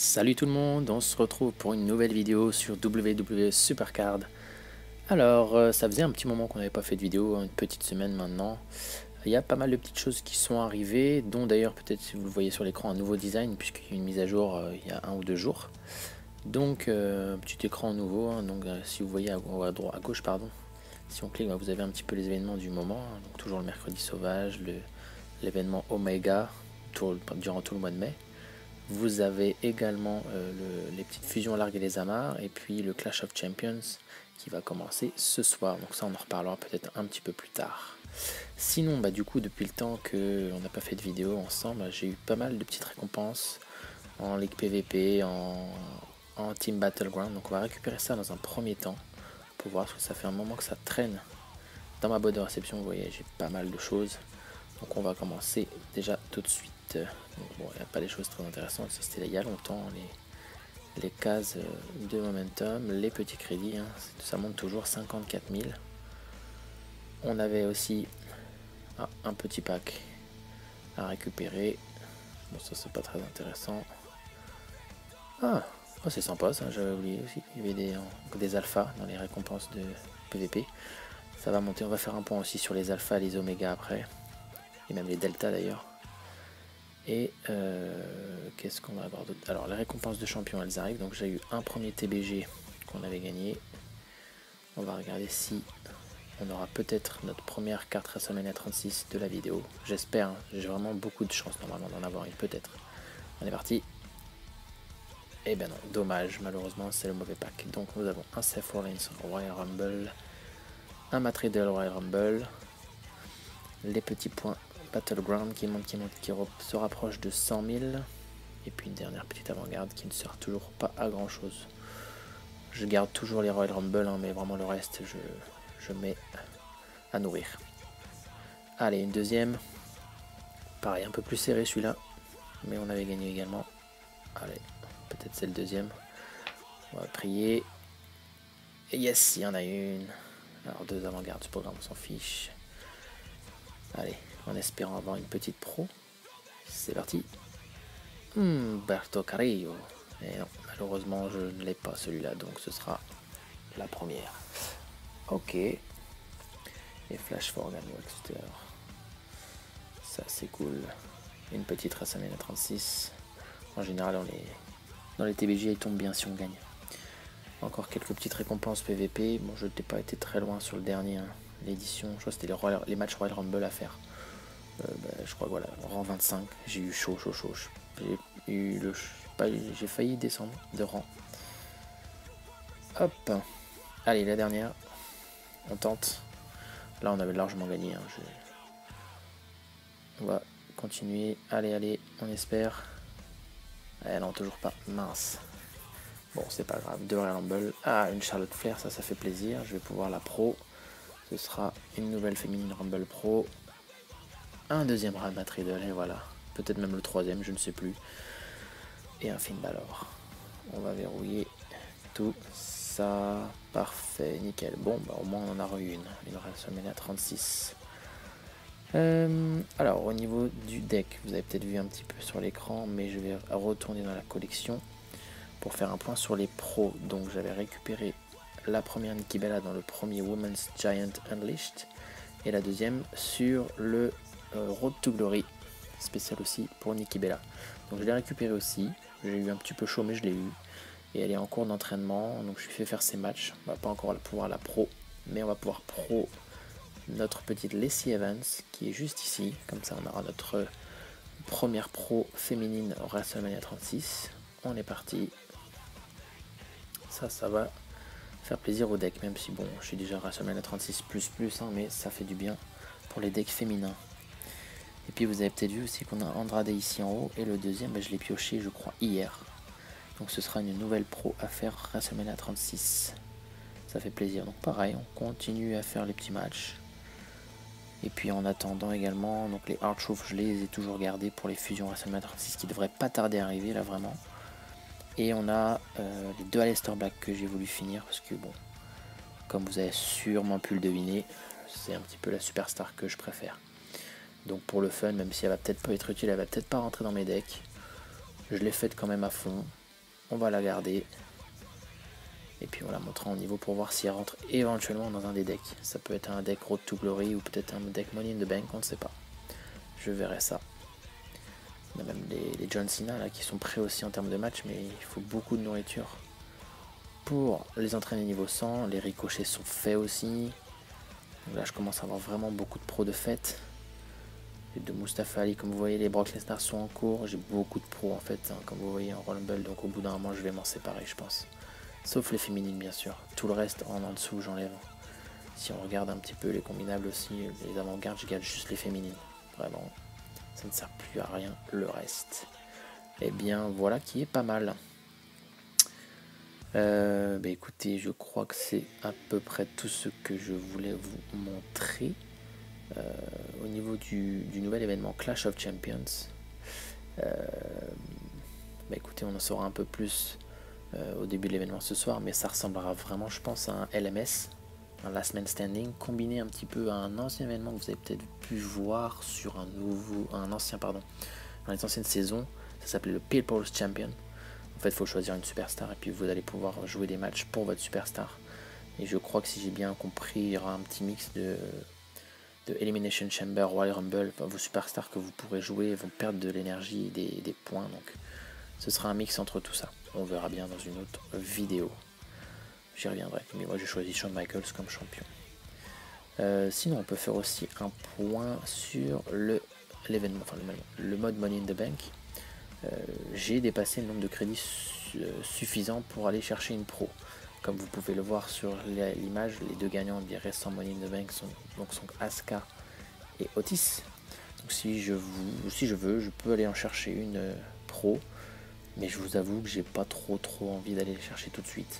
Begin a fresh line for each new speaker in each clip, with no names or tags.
Salut tout le monde, on se retrouve pour une nouvelle vidéo sur WWE Supercard. Alors, ça faisait un petit moment qu'on n'avait pas fait de vidéo, une petite semaine maintenant. Il y a pas mal de petites choses qui sont arrivées, dont d'ailleurs peut-être si vous le voyez sur l'écran un nouveau design, puisqu'il y a une mise à jour il y a 1 ou 2 jours. Donc, petit écran nouveau, hein, donc si vous voyez à gauche, pardon, si on clique, vous avez un petit peu les événements du moment, hein, donc toujours le mercredi sauvage, l'événement Omega, durant tout le mois de mai. Vous avez également les petites fusions largues et les amarres, et puis le Clash of Champions qui va commencer ce soir. Donc ça, on en reparlera peut-être un petit peu plus tard. Sinon, du coup, depuis le temps qu'on n'a pas fait de vidéo ensemble, j'ai eu pas mal de petites récompenses en Ligue PVP, en Team Battleground. Donc on va récupérer ça dans un premier temps pour voir, parce que ça fait un moment que ça traîne. Dans ma boîte de réception, vous voyez, j'ai pas mal de choses. Donc on va commencer déjà tout de suite. Bon, il n'y a pas des choses très intéressantes, ça c'était il y a longtemps, les cases de momentum, les petits crédits, hein, ça monte toujours 54 000. On avait aussi un petit pack à récupérer. Bon, ça c'est pas très intéressant. Ah, oh, c'est sympa ça, j'avais oublié aussi. Il y avait des alphas dans les récompenses de PVP. Ça va monter, on va faire un point aussi sur les alphas, les oméga après. Et même les deltas d'ailleurs. Et qu'est-ce qu'on va avoir d'autre? Alors les récompenses de champion elles arrivent, donc j'ai eu un premier TBG qu'on avait gagné. On va regarder si on aura peut-être notre première carte WrestleMania 36 de la vidéo. J'espère, hein. J'ai vraiment beaucoup de chance normalement d'en avoir une, peut-être. On est parti. Et ben non, dommage, malheureusement c'est le mauvais pack. Donc nous avons un Seth Rollins Royal Rumble, un Matt Riddle Royal Rumble, les petits points Battleground qui monte, qui se rapproche de 100 000. Et puis une dernière petite avant-garde qui ne sert toujours pas à grand chose. Je garde toujours les Royal Rumble, hein, mais vraiment le reste je mets à nourrir. Allez, une deuxième. Pareil, un peu plus serré celui-là, mais on avait gagné également. Allez, peut-être c'est le deuxième. On va prier. Et yes, il y en a une. Alors deux avant-gardes, ce programme on s'en fiche. Allez, en espérant avoir une petite pro. C'est parti. Berto Carrillo. Et non, malheureusement je ne l'ai pas celui-là, donc ce sera la première. Ok. Et Flash Forgan Waxter. Ça c'est cool. Une petite WrestleMania 36. En général dans les TBJ ils tombent bien si on gagne. Encore quelques petites récompenses PVP. Bon, je n'ai pas été très loin sur le dernier, hein, l'édition. Je crois que c'était les matchs Royal Rumble à faire. Je crois que voilà, rang 25. J'ai eu chaud. J'ai failli descendre de rang. Hop. Allez, la dernière. On tente. Là, on avait largement gagné. Hein. On va continuer. Allez, on espère. Eh non, toujours pas. Mince. Bon, c'est pas grave. 2 Royal Rumble. Ah, une Charlotte Flair, ça fait plaisir. Je vais pouvoir la pro. Ce sera une nouvelle féminine Rumble Pro. Un deuxième Matt Riddle, et voilà. Peut-être même le troisième, je ne sais plus. Et un Finn Balor. On va verrouiller tout ça. Parfait, nickel. Bon, au moins on en a eu une WrestleMania 36. Alors, au niveau du deck, vous avez peut-être vu un petit peu sur l'écran, mais je vais retourner dans la collection pour faire un point sur les pros. Donc, j'avais récupéré la première Nikki Bella dans le premier Women's Giant Unleashed et la deuxième sur le Road to Glory spécial aussi pour Nikki Bella. Donc je l'ai récupéré aussi, j'ai eu un petit peu chaud mais je l'ai eu et elle est en cours d'entraînement, donc je lui fais faire ses matchs. On va pas encore pouvoir la pro, mais on va pouvoir pro notre petite Lacey Evans qui est juste ici, comme ça on aura notre première pro féminine WrestleMania 36. On est parti. Ça va faire plaisir au deck, même si bon, je suis déjà WrestleMania 36++, hein, mais ça fait du bien pour les decks féminins. Et puis vous avez peut-être vu aussi qu'on a Andrade ici en haut, et le deuxième, je l'ai pioché je crois hier. Donc ce sera une nouvelle pro à faire WrestleMania 36. Ça fait plaisir. Donc pareil, on continue à faire les petits matchs. Et puis en attendant également, donc les Hard-Truth, je les ai toujours gardés pour les fusions WrestleMania 36 qui devraient pas tarder à arriver là vraiment. Et on a les 2 Aleister Black que j'ai voulu finir parce que bon, comme vous avez sûrement pu le deviner, c'est un petit peu la superstar que je préfère. Donc pour le fun, même si elle va peut-être pas être utile, elle va peut-être pas rentrer dans mes decks, je l'ai faite quand même à fond. on va la garder. Et puis on la montrera en niveau pour voir si elle rentre éventuellement dans un des decks. Ça peut être un deck Road to Glory ou peut-être un deck Money in the Bank, on ne sait pas. Je verrai ça. On a même les John Cena là, qui sont prêts aussi en termes de match, mais il faut beaucoup de nourriture pour les entraîner niveau 100. Les ricochets sont faits aussi. Donc là je commence à avoir vraiment beaucoup de pros de fête. Et de Mustafa Ali, comme vous voyez, les Brock Lesnar sont en cours. J'ai beaucoup de pros en fait, hein, comme vous voyez en Rumble, donc au bout d'un moment je vais m'en séparer je pense. Sauf les féminines bien sûr. Tout le reste en dessous j'enlève. Si on regarde un petit peu les combinables aussi, les avant-gardes, je garde juste les féminines. Vraiment, ça ne sert plus à rien le reste. Et bien voilà qui est pas mal. Bah écoutez, je crois que c'est à peu près tout ce que je voulais vous montrer. Au niveau du nouvel événement Clash of Champions. Bah écoutez, on en saura un peu plus au début de l'événement ce soir, mais ça ressemblera vraiment, je pense, à un LMS, un Last Man Standing, combiné un petit peu à un ancien événement que vous avez peut-être pu voir sur un ancien, pardon, dans les anciennes saisons. Ça s'appelait le People's Champion. En fait, il faut choisir une superstar et puis vous allez pouvoir jouer des matchs pour votre superstar. Et je crois que si j'ai bien compris, il y aura un petit mix de Elimination Chamber, Royal Rumble. Enfin, vos superstars que vous pourrez jouer vont perdre de l'énergie et des points. Donc ce sera un mix entre tout ça. On verra bien dans une autre vidéo. J'y reviendrai. Mais moi j'ai choisi Shawn Michaels comme champion. Sinon on peut faire aussi un point sur l'événement, enfin le mode Money in the Bank. J'ai dépassé le nombre de crédits suffisant pour aller chercher une pro. Comme vous pouvez le voir sur l'image, les deux gagnants des récents Money in the Bank sont Asuka et Otis. Donc si je veux, je peux aller en chercher une pro, mais je vous avoue que j'ai pas trop envie d'aller les chercher tout de suite.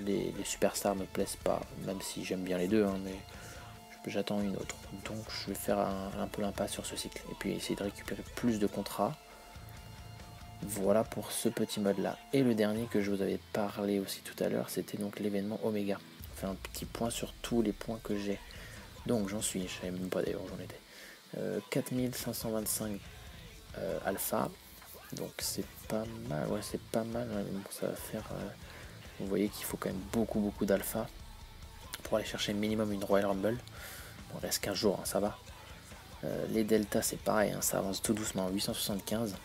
Les superstars me plaisent pas, même si j'aime bien les deux, hein, mais j'attends une autre. Donc je vais faire un peu l'impasse sur ce cycle et puis essayer de récupérer plus de contrats. Voilà pour ce petit mode là. Et le dernier que je vous avais parlé aussi tout à l'heure, c'était donc l'événement Omega. On fait un petit point sur tous les points que j'ai. Donc j'en suis, je savais même pas d'ailleurs où j'en étais. 4525 alpha. Donc c'est pas mal, ouais c'est pas mal. Ouais, bon, ça va faire. Vous voyez qu'il faut quand même beaucoup d'alpha pour aller chercher minimum une Royal Rumble. Bon, il reste 15 jours, hein, ça va. Les deltas c'est pareil, hein, ça avance tout doucement. 875.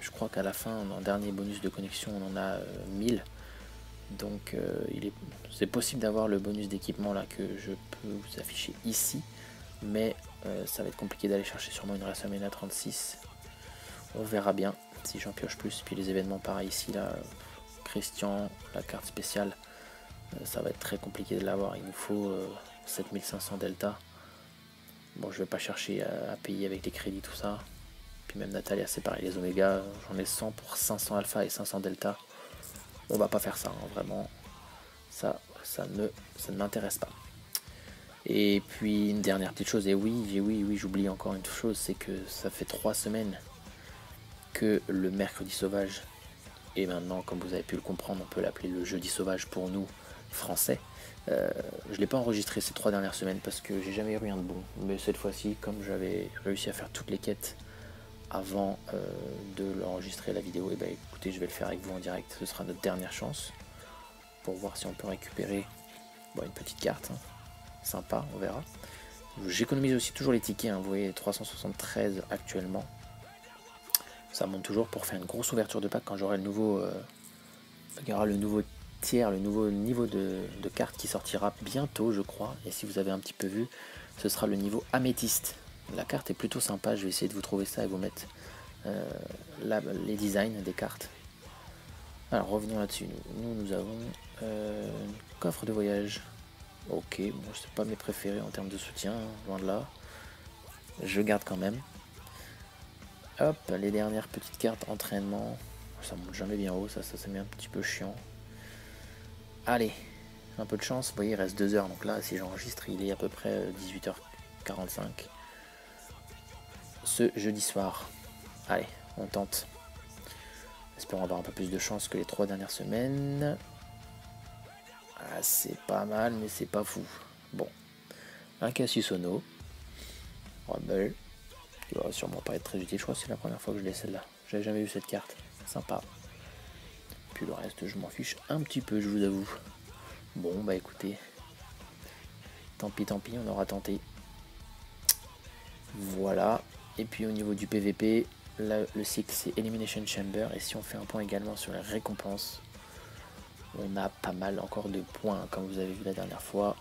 Je crois qu'à la fin, en dernier bonus de connexion, on en a 1000. Donc c'est possible d'avoir le bonus d'équipement là que je peux vous afficher ici. Mais ça va être compliqué d'aller chercher sûrement une WrestleMania 36. On verra bien si j'en pioche plus. Puis les événements pareil ici, là, Christian, la carte spéciale, ça va être très compliqué de l'avoir. Il nous faut 7500 delta. Bon, je vais pas chercher à payer avec les crédits, tout ça. Puis même Natalia, c'est pareil, les Oméga, j'en ai 100 pour 500 alpha et 500 delta. On va pas faire ça, hein, vraiment. Ça ne m'intéresse pas. Et puis une dernière petite chose, et oui, j'oublie encore une chose, c'est que ça fait 3 semaines que le mercredi sauvage, et maintenant, comme vous avez pu le comprendre, on peut l'appeler le jeudi sauvage pour nous, français. Je ne l'ai pas enregistré ces 3 dernières semaines parce que j'ai jamais eu rien de bon. Mais cette fois-ci, comme j'avais réussi à faire toutes les quêtes avant de l'enregistrer la vidéo, et écoutez, je vais le faire avec vous en direct. Ce sera notre dernière chance pour voir si on peut récupérer une petite carte, hein. Sympa, on verra. J'économise aussi toujours les tickets, hein. Vous voyez 373 actuellement. Ça monte toujours pour faire une grosse ouverture de pack quand j'aurai le nouveau il y aura le nouveau tiers, le nouveau niveau de carte qui sortira bientôt, je crois. Et si vous avez un petit peu vu, ce sera le niveau améthyste. La carte est plutôt sympa, je vais essayer de vous trouver ça et vous mettre les designs des cartes. Alors revenons là-dessus. Nous avons un coffre de voyage. Ok, bon, c'est pas mes préférés en termes de soutien, hein, loin de là. Je garde quand même. Hop, les dernières petites cartes entraînement. Ça monte jamais bien haut, ça met un petit peu chiant. Allez, un peu de chance. Vous voyez, il reste 2 heures. Donc là, si j'enregistre, il est à peu près 18h45. Ce jeudi soir. Allez, on tente. Espérons avoir un peu plus de chance que les 3 dernières semaines. Ah, c'est pas mal, mais c'est pas fou. Bon, un Cassius Ohno. Rumble. Qui va sûrement pas être très utile. Je crois que c'est la première fois que je l'ai celle-là. J'avais jamais vu cette carte. Sympa. Puis le reste, je m'en fiche un petit peu, je vous avoue. Bon, bah écoutez. Tant pis, on aura tenté. Voilà. Et puis au niveau du PVP, là, le cycle c'est Elimination Chamber. Et si on fait un point également sur les récompenses, on a pas mal encore de points, comme vous avez vu la dernière fois.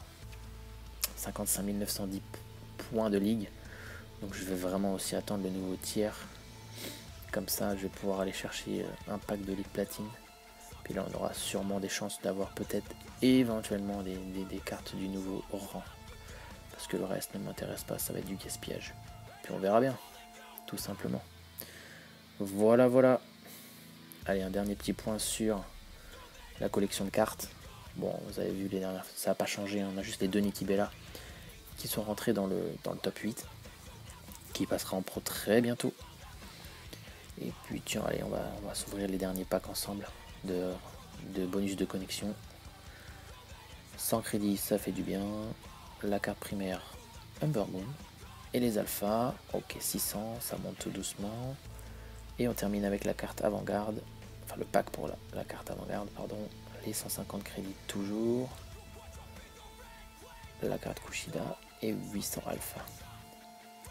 55 910 points de ligue. Donc je vais vraiment aussi attendre le nouveau tiers. Comme ça, je vais pouvoir aller chercher un pack de ligue platine. Puis là, on aura sûrement des chances d'avoir peut-être éventuellement des cartes du nouveau rang. Parce que le reste ne m'intéresse pas, ça va être du gaspillage. Puis on verra bien, tout simplement. Voilà, voilà. Allez, un dernier petit point sur la collection de cartes. Bon, vous avez vu les dernières, ça n'a pas changé, hein. On a juste les deux Niki Bella qui sont rentrés dans le top 8. Qui passera en pro très bientôt. Et puis tiens, allez, on va s'ouvrir les derniers packs ensemble de bonus de connexion. 100 crédits, ça fait du bien. La carte primaire, Humber Moon. Et les alphas, ok, 600, ça monte tout doucement. Et on termine avec la carte avant-garde. Enfin, le pack pour la carte avant-garde, pardon. Les 150 crédits toujours. La carte Kushida et 800 alpha.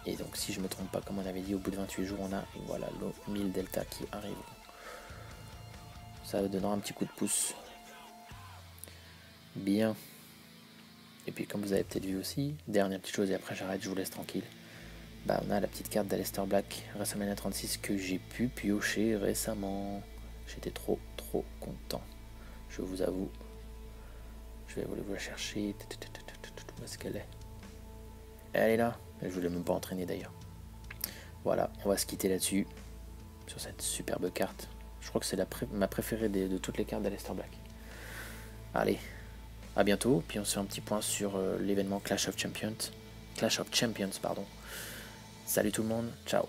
Et donc si je me trompe pas, comme on avait dit, au bout de 28 jours on a, et voilà, le 1000 delta qui arrive. Ça donnera un petit coup de pouce. Bien. Et puis comme vous avez peut-être vu aussi, dernière petite chose et après j'arrête, je vous laisse tranquille. Bah on a la petite carte d'Aleister Black WrestleMania 36 que j'ai pu piocher récemment. J'étais trop content. Je vous avoue. Je vais vous la chercher. Où est-ce qu'elle est? Elle est là. Je voulais même pas entraîner d'ailleurs. Voilà, on va se quitter là-dessus. Sur cette superbe carte. Je crois que c'est ma préférée de toutes les cartes d'Aleister Black. Allez, à bientôt. Puis on se fait un petit point sur l'événement Clash of Champions. Pardon. Salut tout le monde, ciao.